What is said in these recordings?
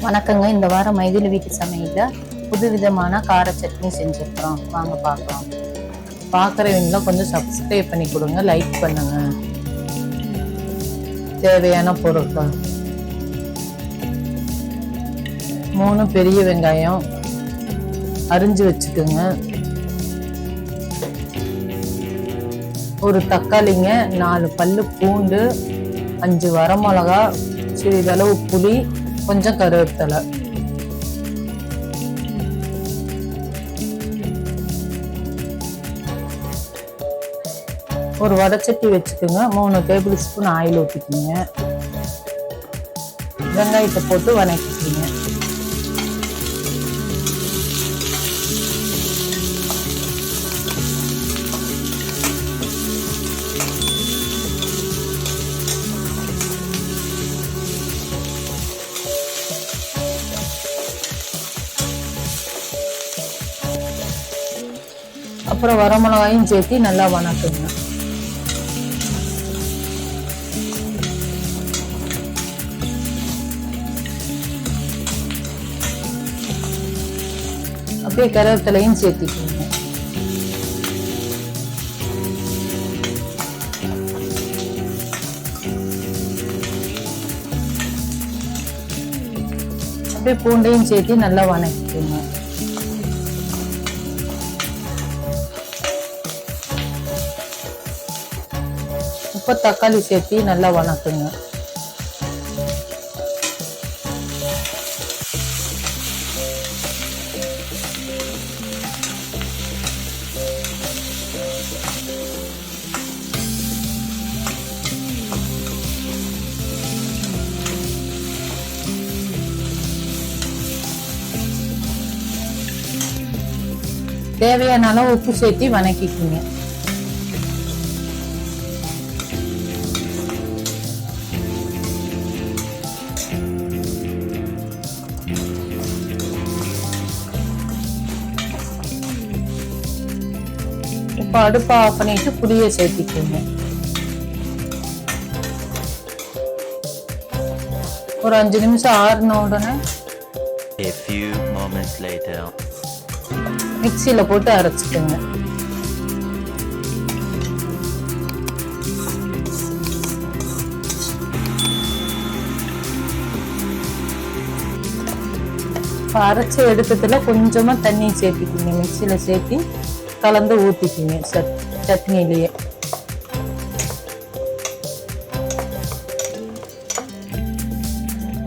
வணக்கங்க. இந்த வாரம் மைதிலி வீட்டு சமையலில் புதுவிதமான கார சட்னி செஞ்சுருக்கிறோம். வாங்க பார்க்கலாம். பார்க்குறவங்கள கொஞ்சம் சப்ஸ்கிரைப் பண்ணி கொடுங்க, லைக் பண்ணுங்க. தேவையான பொருட்கள்: 3 பெரிய வெங்காயம் அரிஞ்சு வச்சுக்கோங்க, ஒரு தக்காளிங்க, 4 பல்லு பூண்டு, 5 வரமிளகா, சிறிதளவு புளி, கொஞ்சம் கருவேப்பிலை. ஒரு வடைச்சட்டி வச்சுக்கோங்க, 3 டேபிள் ஸ்பூன் ஆயில் ஊற்றிக்கிங்க. வெங்காயத்தை போட்டு வதக்கிக்கிங்க. அப்புறம் வரமிளகாயும் சேர்த்து நல்லா வதக்குங்க. அப்படியே கருவேப்பிலையும் சேர்த்திக்கோங்க. அப்படியே பூண்டையும் சேர்த்து நல்லா வதக்கிக்கோங்க. இப்போ தக்காளி சேர்த்து நல்லா வதக்குங்க. தேவையான அளவு உப்பு சேர்த்து வதக்கிக்குங்க. இப்போ அடுப்பை ஆஃப் பண்ணிட்டு புளியை சேர்த்திக்குங்க. ஒரு 5 நிமிஷம் ஆறுன உடனே மிக்சியில போட்டு அரைச்சிக்கோங்க. அரைச்சி எடுத்ததுல கொஞ்சமா தண்ணி சேர்த்திக்கிங்க. மிக்சியில சேர்த்தி கலந்து ஊத்திக்கிங்க சட்னிலேயே.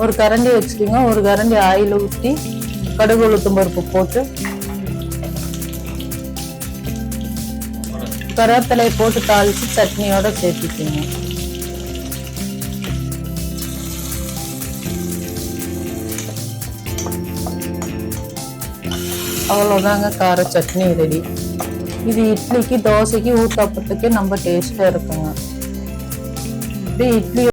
ஒரு கரண்டி வச்சுக்கோங்க, ஒரு கரண்டி ஆயில் ஊற்றி கடுகு உளுத்தம் பருப்பு போட்டு கருவேப்பிலை போட்டு தாளிச்சு சட்னியோட சேர்த்துக்கோங்க. அவ்வளோதாங்க, கார சட்னி ரெடி. இது இட்லிக்கு, தோசைக்கு, ஊத்தாப்பத்துக்கு நம்ம டேஸ்டா இருக்குங்க. இப்படி இட்லி